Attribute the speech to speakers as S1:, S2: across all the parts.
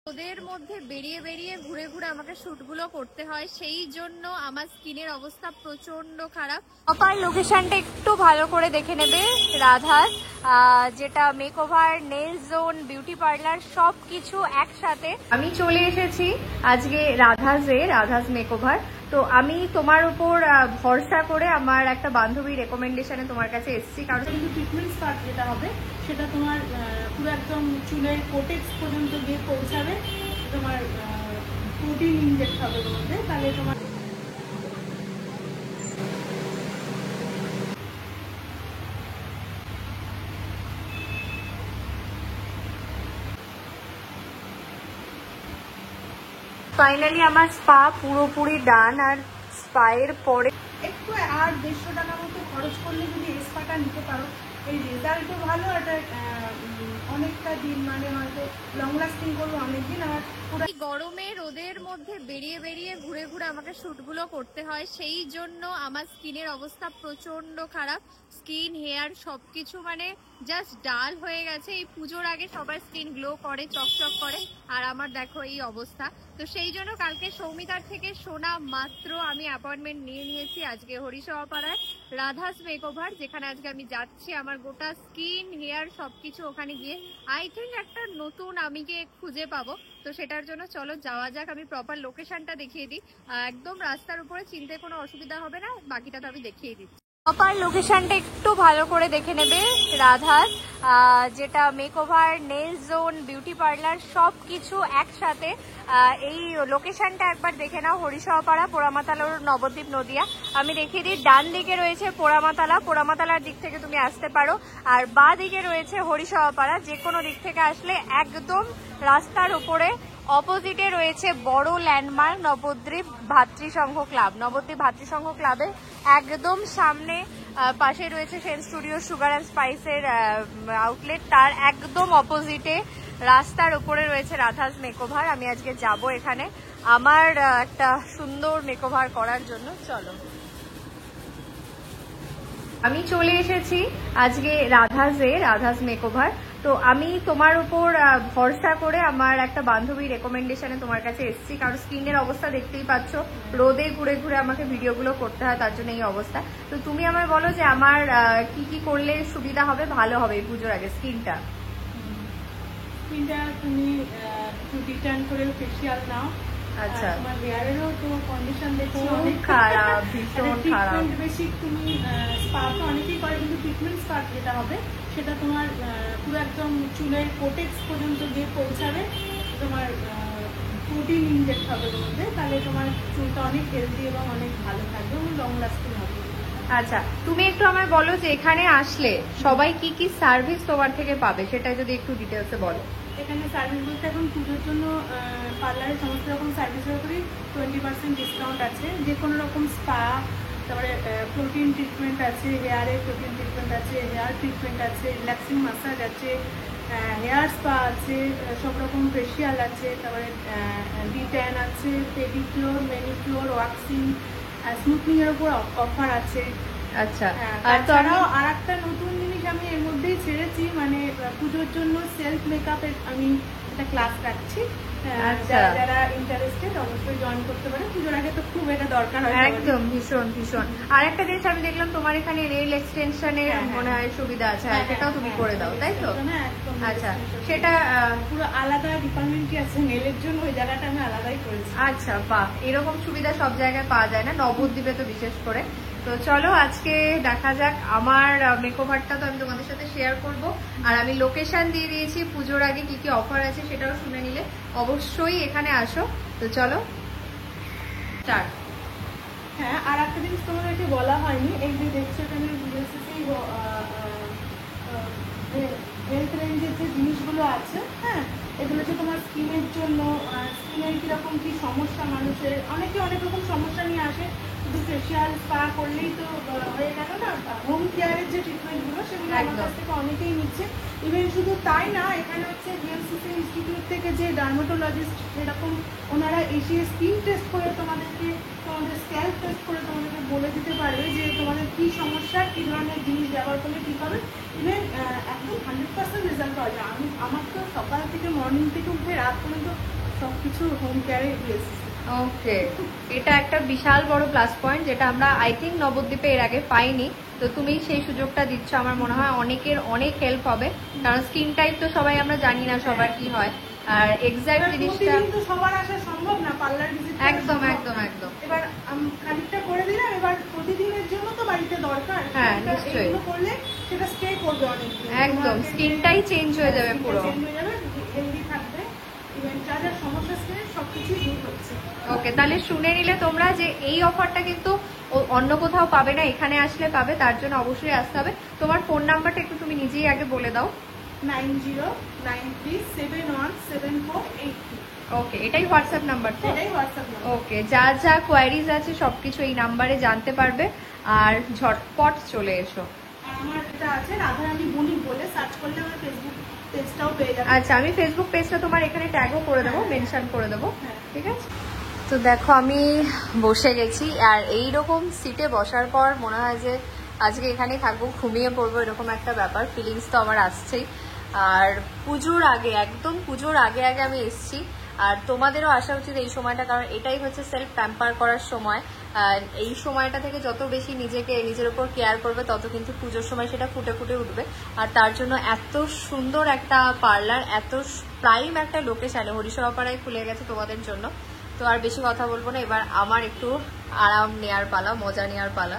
S1: ওদের মধ্যে বেরিয়ে বেরিয়ে ঘুরে ঘুরে আমাকে শুটগুলো করতে হয়, সেই জন্য আমার স্কিনের অবস্থা প্রচন্ড খারাপ। প্রপার লোকেশনটা একটু ভালো করে দেখে নেবে। রাধাস, যেটা makeover, nail zone, beauty parlour সব কিছু একসাথে। আমি চলে এসেছি আজকে রাধাস মেকওভার। তো আমি তোমার উপর ভরসা করে আমার একটা বান্ধবীর রেকমেন্ডেশনে তোমার কাছে এসেছি, কারণ
S2: কিন্তু ট্রিটমেন্ট স্টার্ট যেটা হবে সেটা তোমার পুরো একদম চুলের কোটেক্স পর্যন্ত গিয়ে পৌঁছাবে। তোমার প্রোটিন ইনজেক্ট হবে ওর মধ্যে, তাহলে তোমার
S1: ফাইনালি আমার স্পা পুরোপুরি ডান। আর স্পায়ের পরে
S2: একটু আর 150 টাকা মতো খরচ করলে যদি স্পাটা নিতে পারো, এই রেজাল্টও ভালো, এটা অনেকটা দিন মানে হয়তো লং লাস্টিং করবে অনেকদিন। আর
S1: গরমে রোদের মধ্যে বেরিয়ে বেরিয়ে ঘুরে ঘুরে আমাকে শুটগুলো করতে হয়, সেই জন্য আমার স্কিনের অবস্থা প্রচন্ড খারাপ। স্কিন, হেয়ার সবকিছু মানে জাস্ট ডাল হয়ে গেছে। এই পুজোর আগে সবার স্কিন গ্লো করে, চকচক করে, আর আমার দেখো এই অবস্থা। তো সেই জন্য কালকে সৌমিতার থেকে শোনা মাত্র আমি অ্যাপয়েন্টমেন্ট নিয়ে নিয়েছি আজকে হরিসভাপাড়ায় রাধাস মেকওভার, যেখানে আজকে আমি যাচ্ছি আমার গোটা স্কিন, হেয়ার সবকিছু ওখানে গিয়ে আই থিঙ্ক একটা নতুন আমিকে খুঁজে পাবো। তো সেটার জন্য চলো যাওয়া যাক। আমি প্রপার লোকেশনটা দেখিয়ে দিই, একদম রাস্তার উপরে, চিনতে কোনো অসুবিধা হবে না, বাকিটা তো আমি দেখিয়ে দিচ্ছি। প্রপার লোকেশনটা একটু ভালো করে দেখে নেবে। রাধাস, যেটা makeover, nail zone, beauty parlour সব কিছু একসাথে। এই লোকেশনটা একবার দেখে নাও, হরিসভাপাড়া, পোড়ামাতলা, নবদ্বীপ, নদিয়া। আমি দেখিয়ে দিই, ডান দিকে রয়েছে পোড়ামাতলার দিক থেকে তুমি আসতে পারো, আর বা দিকে রয়েছে হরিসভাপাড়া। যে কোনো দিক থেকে আসলে একদম রাস্তার উপরে অপোজিটে রয়েছে বড় ল্যান্ডমার্ক নবদ্বীপ ভাতৃসংঘ ক্লাব। নবদ্বীপ ভাতৃসংঘ ক্লাবের একদম সামনে পাশে রয়েছে সেন স্টুডিও সুগার অ্যান্ড স্পাইসের আউটলেট, তার একদম অপোজিটে রাস্তার উপরে রয়েছে রাধাস মেকওভার। আমি আজকে যাব এখানে আমার একটা সুন্দর মেকওভার করার জন্য। চলো, আমি চলে এসেছি আজকে রাধাস মেকওভার। তো আমি তোমার উপর ভরসা করে আমার একটা বান্ধবীর রেকমেন্ডেশনে তোমার কাছে এসেছি, কারণ স্কিনের অবস্থা দেখতেই পাচ্ছ, রোদে ঘুরে ঘুরে আমাকে ভিডিওগুলো করতে হয়, তার জন্য এই অবস্থা। তো তুমি আমায় বলো যে আমার কি কি করলে সুবিধা হবে, ভালো হবে এই পুজোর আগে স্কিনটা
S2: তুমি একটু রিটার্ন করে ফেসিয়াল নাও।
S1: আচ্ছা,
S2: তোমার হেয়ারেরও তো কন্ডিশন দেখছি
S1: অনেক খারাপ, ভীষণ খারাপ।
S2: বেসিক তুমি স্পা তো অনেকেই করে, কিন্তু ট্রিটমেন্ট স্পা যেটা হবে সেটা তোমার পুরো একদম চুলের কোটেক্স পর্যন্ত গিয়ে পৌঁছাবে। তোমার প্রোটিন ইনজেক্ট হবে ওর মধ্যে, তাহলে তোমার চুলটা অনেক হেলদি এবং অনেক ভালো থাকবে এবং লং লাস্টিং হবে।
S1: আচ্ছা, তুমি একটু আমায় বলো যে এখানে আসলে সবাই কি কি সার্ভিস তোমার থেকে পাবে, সেটা যদি একটু ডিটেলসে বলো।
S2: এখানে সার্ভিস বলতে এখন পুজোর জন্য পার্লারের সমস্ত রকম সার্ভিসের উপরেই 20% ডিসকাউন্ট আছে। যে কোনো রকম স্পা, তারপরে প্রোটিন ট্রিটমেন্ট আছে, হেয়ারে প্রোটিন ট্রিটমেন্ট আছে, হেয়ার ট্রিটমেন্ট আছে, রিল্যাক্সিং মাসাজ আছে, হেয়ার স্পা আছে, সব রকম ফেসিয়াল আছে, তারপরে ডিট্যান আছে, পেডিকিওর, ম্যানিকিওর, ওয়াক্সিং, স্মুথনিং এর উপর অফার আছে।
S1: আচ্ছা,
S2: আর তাছাড়াও আর একটা নতুন জিনিস আমি এর মধ্যেই ছেড়েছি, মানে পুজোর জন্য সেলফ মেকআপের আমি একটা ক্লাস রাখছি। যারা ইন্টারেস্টেড অবশ্যই জয়েন করতে পারে, পুজোর আগে তো খুব এটা দরকার হয়।
S1: একদম ভীষণ ভীষণ। আর একটা জিনিস আমি দেখলাম তোমার এখানে নেল এক্সটেনশনের মনে হয় সুবিধা আছে, সেটাও তুমি করে দাও, তাই তো? আচ্ছা, সেটা
S2: পুরো আলাদা ডিপার্টমেন্টই আছে নেলের জন্য, ওই জায়গাটা আমি আলাদাই করেছি।
S1: আচ্ছা, বাহ, এরকম সুবিধা সব জায়গায় পাওয়া যায় না, নবদ্বীপে তো বিশেষ করে। তো চলো আজকে দেখা যাক। আমার মেকওভারটা তো আমি তোমাদের সাথে শেয়ার করব, আর আমি লোকেশন দিয়ে দিয়েছি, পুজোর আগে কি কি অফার আছে সেটাও শুনে নিলে অবশ্যই এখানে আসো। তো চলো স্টার্ট।
S2: হ্যাঁ, আর একটা জিনিস তোমাদেরকে বলা হয়নি, এই যে দেখছো এখানে হেলথ রেঞ্জের যে জিনিসগুলো আছে, হ্যাঁ, এগুলো হচ্ছে তোমার স্কিনের জন্য। স্কিনের কিরকম কি সমস্যা, মানুষের অনেকে অনেক রকম সমস্যা নিয়ে আসে, শুধু ফেসিয়াল স্পা করলেই তো হয়ে গেল না। হোম কেয়ারের যে ট্রিটমেন্টগুলো সেগুলো আমার কাছ থেকে অনেকেই নিচ্ছে। ইভেন শুধু তাই না, এখানে হচ্ছে বিএমসিসি ইনস্টিটিউট থেকে যে ডার্মাটোলজিস্ট, এরকম ওনারা এসে স্কিন টেস্ট করে তোমাদের স্ক্যাল্প টেস্ট করে তোমাদেরকে বলে দিতে পারবে যে তোমাদের কি সমস্যা, কি ধরনের জিনিস ব্যবহার করলে ঠিক হবে। ইভেন একদম 100% রেজাল্ট পাওয়া যায়। আমার তো সকাল থেকে মর্নিং থেকে উঠে রাত পর্যন্ত সবকিছু হোম কেয়ারে দিয়েছি।
S1: ওকে, এটা একটা বিশাল বড় প্লাস পয়েন্ট যেটা আমরা আই থিঙ্ক নবদ্বীপে এর আগে পাইনি। তো তুমি সেই সুযোগটা দিচ্ছ, আমার মনে হয় অনেকের অনেক হেল্প হবে, কারণ স্কিন টাইপ তো সবাই আমরা জানি না সবার কি হয়, আর এক্সাক্ট জিনিসটা
S2: তো সবার আসা সম্ভব না, পার্লার ভিজিট
S1: একদম একদম একদম।
S2: এবার খানিকটা করে দিলাম, এবার প্রতিদিনের জন্য তো বাড়িতে দরকার।
S1: হ্যাঁ নিশ্চয়ই,
S2: এগুলো করলে সেটা স্টে করবে অনেক দিন,
S1: একদম স্কিনটাই চেঞ্জ হয়ে যাবে পুরো,
S2: চেঞ্জ হয়ে যাবে, হেলদি থাকবে, ইভেন যা যা সমস্যা স্কিনের সবকিছুই দূর হচ্ছে।
S1: ওকে, তাহলে শুনে নিলে তোমরা যে এই অফারটা কিন্তু অন্য কোথাও পাবে না, এখানে আসলে পাবে, তার জন্য অবশ্যই আসতে হবে। তোমার ফোন নাম্বারটা একটু তুমি নিজেই আগে বলে দাও।
S2: 9093717483।
S1: ওকে, এটাই হোয়াটসঅ্যাপ নাম্বার তো?
S2: এটাই হোয়াটসঅ্যাপ নাম্বার।
S1: ওকে, যা যা কোয়ারিজ আছে সবকিছু এই নাম্বারে জানতে পারবে, আর ঝটপট চলে এসো।
S2: আর আমার এটা আছে রাধারানী বণিক বলে, সার্চ করলে আমার ফেসবুক পেজটাও পেয়ে যাবে।
S1: আচ্ছা, আমি ফেসবুক পেজটা তোমার এখানে ট্যাগও করে দেবো, মেনশন করে দেবো, ঠিক আছে? তো দেখো আমি বসে গেছি, আর এইরকম সিটে বসার পর মনে হয় যে আজকে এখানেই থাকবো, ঘুমিয়ে পড়বো, এরকম একটা ব্যাপার, ফিলিংস তো আমার আসছেই। আর পুজোর আগে, একদম পুজোর আগে আগে আমি এসছি, আর তোমাদেরও আসা উচিত এই সময়টা, কারণ এটাই হচ্ছে সেলফ প্যাম্পার করার সময়। এই সময়টা থেকে যত বেশি নিজের উপর কেয়ার করবে, তত কিন্তু পুজোর সময় সেটা ফুটে ফুটে উঠবে। আর তার জন্য এত সুন্দর একটা পার্লার, এত প্রাইম একটা লোকেশনে হরিসভাপাড়ায় খুলে গেছে তোমাদের জন্য। তো আর বেশি কথা বলবো না, এবার আমার একটু আরাম নেওয়ার পালা, মজা নেওয়ার পালা।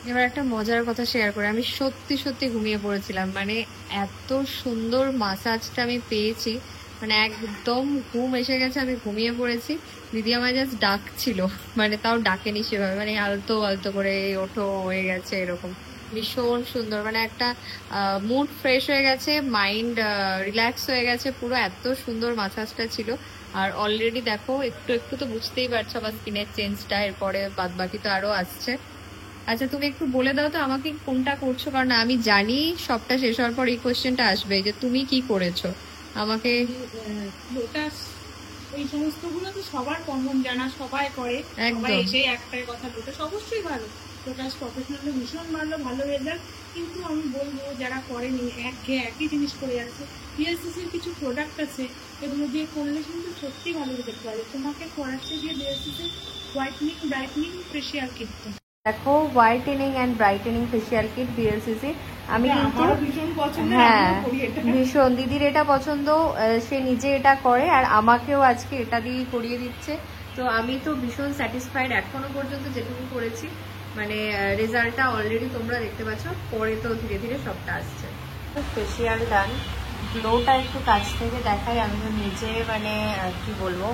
S1: এবার একটা মজার কথা শেয়ার করে, আমি সত্যি সত্যি ঘুমিয়ে পড়েছিলাম, মানে এত সুন্দর মাসাজটা আমি পেয়েছি, মানে একদম ঘুম এসে গেছে, আমি ঘুমিয়ে পড়েছি। দিদি আমায় জাস্ট ডাকছিল, মানে তাও ডাকেনি সেভাবে, মানে আলতো আলতো করে ওঠো হয়ে গেছে এরকম। ভীষণ সুন্দর, মানে একটা মুড ফ্রেশ হয়ে গেছে, মাইন্ড রিল্যাক্স হয়ে গেছে পুরো, এত সুন্দর মাসাজটা ছিল। আর অলরেডি দেখো একটু একটু তো বুঝতেই পারছো আমার স্কিনের চেঞ্জটা, এরপরে বাদ বাকি তো আরো আসছে। আচ্ছা, তুমি একটু বলে দাও তো আমাকে কোনটা করছো, কারণ আমি জানি সবটা শেষ হওয়ার পর এই কোশ্চেনটা আসবে যে তুমি কি করেছো আমাকে।
S2: লোটাস, এই সমস্ত গুলো তো সবার কমন জানা, সবাই করে, সবাই এসে একটাই কথা, লোটাস অবশ্যই ভালো, লোটাস প্রফেশনাল ভীষণ ভালো, ভালো রেজাল্ট। কিন্তু আমি বলবো যারা করেনি, একই জিনিস করে যাচ্ছে, বিএসসিসির কিছু প্রোডাক্ট আছে এগুলো দিয়ে করলে কিন্তু সত্যি ভালো রেজাল্ট পাবে। তোমাকে করাচ্ছে যে বিএসসিসির হোয়াইটনিং ব্রাইটনিং ফেশিয়াল কিট,
S1: দেখো whitening and brightening facial kit BLCC, আমি কিন্তু
S2: ভীষণ পছন্দ।
S1: হ্যাঁ ভীষণ, দিদির এটা পছন্দ, সে নিজে এটা করে, আর আমাকেও আজকে এটা দিয়েই করিয়ে দিচ্ছে। তো আমি তো ভীষণ স্যাটিসফাইড এখনো পর্যন্ত যেটুকু করেছি, মানে রেজাল্টটা অলরেডি তোমরা দেখতে পাচ্ছ, পরে তো ধীরে ধীরে সবটা আসছে। ফেশিয়াল ডান, গ্লোটা একটু কাছ থেকে দেখাই, আমি তো নিজে মানে কি বলবো,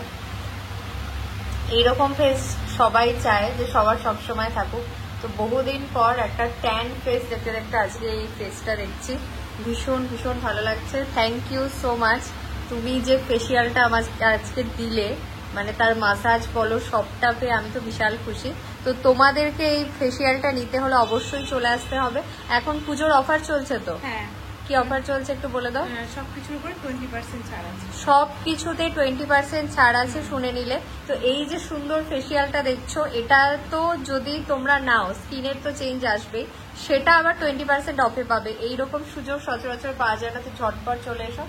S1: এইরকম ফেস সবাই চায় যে সবার সবসময় থাকুক। তো বহুদিন পর একটা ট্যান ফেস দেখতে দেখতে আজকে এই ফেসটা দেখছি, ভীষণ ভীষণ ভালো লাগছে। থ্যাংক ইউ সো মাচ, তুমি যে ফেসিয়ালটা আমার আজকে দিলে, মানে তার মাসাজ বলো সবটা পেয়ে আমি তো বিশাল খুশি। তো তোমাদেরকে এই ফেসিয়ালটা নিতে হলে অবশ্যই চলে আসতে হবে। এখন পুজোর অফার চলছে তো?
S2: হ্যাঁ।
S1: কি অফার চলছে একটু বলে দাও।
S2: সবকিছুর উপরে 20% ছাড় আছে,
S1: সবকিছুতে 20% ছাড় আছে, শুনে নিলে। তো এই যে সুন্দর ফেসিয়ালটা দেখছো, এটা তো যদি তোমরা নাও স্কিনের তো চেঞ্জ আসবেই, সেটা আবার 20% অফে পাবে। এইরকম সুযোগ সচরাচর পাওয়া যায় না, তো ঝটপট চলে এসো।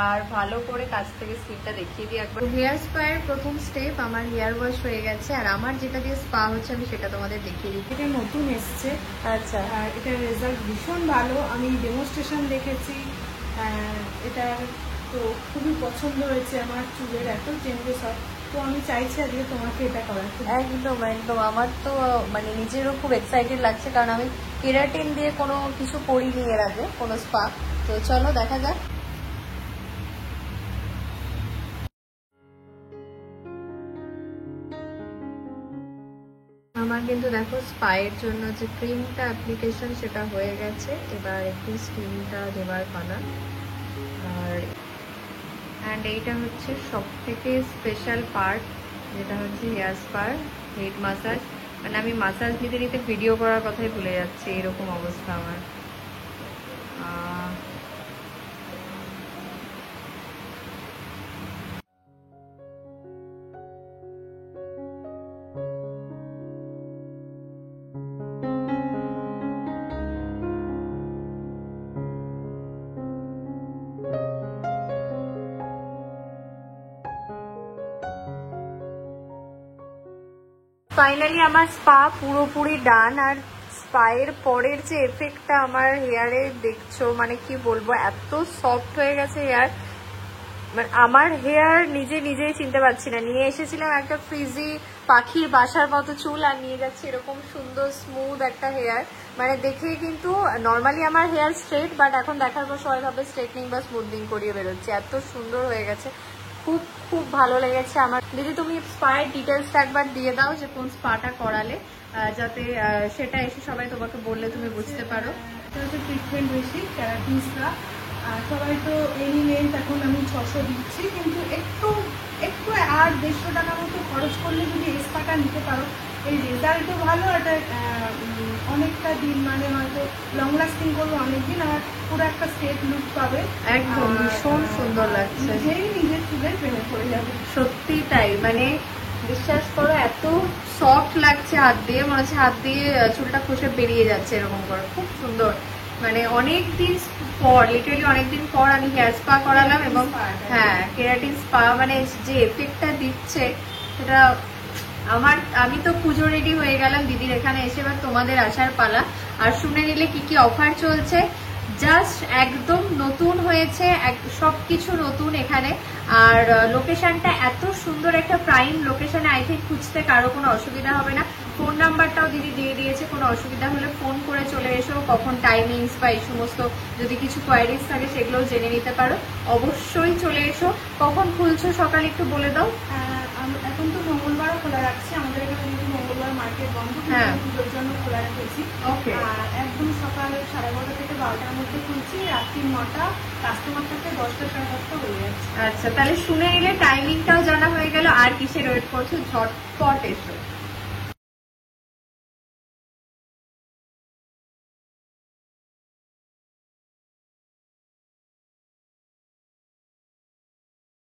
S1: আর ভালো করে কাছ থেকে স্কিনটা দেখিয়ে দিই একবার। হেয়ার স্পায়ের প্রথম স্টেপ আমার হেয়ার ওয়াশ হয়ে গেছে, আর আমার যেটা দিয়ে স্পা হচ্ছে আমি সেটা তোমাদের দেখিয়ে দিই।
S2: এটা নতুন এসছে।
S1: আচ্ছা,
S2: আর এটার রেজাল্ট ভীষণ ভালো, আমি ডেমনস্ট্রেশন দেখেছি, এটা তো খুবই পছন্দ হয়েছে আমার, চুলের এত চেঞ্জেস হয়, তো আমি চাইছি আজকে তোমাকে এটা করাতে।
S1: একদম একদম, আমার তো মানে নিজেরও খুব এক্সাইটেড লাগছে, কারণ আমি কেরাটিন দিয়ে কোনো কিছু করিনি এর আগে, কোনো স্পা। তো চলো দেখা যাক। আমার কিন্তু দেখো স্পায়ের জন্য যে ক্রিমটা অ্যাপ্লিকেশন সেটা হয়ে গেছে, এবার একটু স্কিনটা দেবার পালা। আর অ্যান্ড এইটা হচ্ছে সব থেকে স্পেশাল পার্ট, যেটা হচ্ছে হেয়ার স্পার হেড মাসাজ। মানে আমি মাসাজ নিতে নিতে ভিডিও করার কথাই ভুলে যাচ্ছি, এরকম অবস্থা আমার। ফাইনালি আমার স্পা পুরোপুরি ডান। আর স্পায়ের পরের যে এফেক্টটা আমার হেয়ারে দেখছো, মানে কি বলবো, এত সফট হয়ে গেছে হেয়ার। মানে আমার হেয়ার নিজেই চিনতে পারছি না। নিয়ে এসেছিলাম একটা ফ্রিজি পাখির বাসার মতো চুল, আর নিয়ে যাচ্ছি এরকম সুন্দর স্মুথ একটা হেয়ার। মানে দেখে কিন্তু নর্মালি আমার হেয়ার স্ট্রেট, বাট এখন দেখার পর সবাই ভাবে স্ট্রেটনিং বা স্মুথনিং করিয়ে বেরোচ্ছে। এত সুন্দর হয়ে গেছে, খুব খুব ভালো লেগেছে আমার। দিদি তুমি স্পায়ের ডিটেলসটা একবার দিয়ে দাও, যে কোন স্পাটা করালে, যাতে সেটা এসে সবাই তোমাকে বললে তুমি বুঝতে পারো।
S2: এটা হচ্ছে ট্রিটমেন্ট বেশি ক্যারাটিন স্পা। সবাই তো এলিমেন্ট এখন আমি 600 দিচ্ছি, কিন্তু একটু আর 150 টাকা মতো খরচ করলে যদি এই স্পাটা নিতে পারো, এই রেজাল্টও ভালো। এটা অনেকটা দিন, মানে হয়তো লং লাস্টিং করবে অনেকদিন, আর পুরো একটা স্টেট লুক পাবে।
S1: একদম ভীষণ সুন্দর লাগছে,
S2: নিজের চুলের প্রেমে পড়ে যাবে।
S1: সত্যি তাই। মানে বিশ্বাস করো, এত সফট লাগছে হাত দিয়ে, মনে হচ্ছে হাত দিয়ে চুলটা খসে বেরিয়ে যাচ্ছে এরকম করে, খুব সুন্দর। মানে অনেকদিন পর, লিটারালি অনেকদিন পর আমি হেয়ার স্পা করালাম। এবং হ্যাঁ, কেরাটিন স্পা মানে যে এফেক্টটা দিচ্ছে সেটা আমি তো পুজো রেডি হয়ে গেলাম দিদির এখানে এসে। এবার তোমাদের আসার পালা। আর শুনে নিলে কি কি অফার চলছে। জাস্ট একদম নতুন হয়েছে, সবকিছু নতুন এখানে। আর লোকেশনটা এত সুন্দর, একটা প্রাইম লোকেশনে। আই থিঙ্ক খুঁজতে কারো কোনো অসুবিধা হবে না। ফোন নাম্বারটাও দিদি দিয়ে দিয়েছে, কোনো অসুবিধা হলে ফোন করে চলে এসো। কখন টাইমিংস বা এই সমস্ত যদি কিছু কোয়ারিজ থাকে সেগুলোও জেনে নিতে পারো। অবশ্যই চলে এসো। কখন খুলছো সকালে একটু বলে দাও।
S2: এখন তো মঙ্গলবারও খোলা রাখছি, আমাদের এখানে কিন্তু মঙ্গলবার মার্কেট বন্ধ, পুজোর জন্য খোলা রেখেছি। একদম সকাল 11:30 থেকে 12টার মধ্যে খুলছি, রাত্রি 9টা। কাস্টমার থাকে 10টা 10:30 হয়ে যাচ্ছে।
S1: আচ্ছা, তাহলে শুনে নিলে টাইমিংটাও জানা হয়ে গেল। আর কিসের ওয়েট করছো, ঝটপট এসো।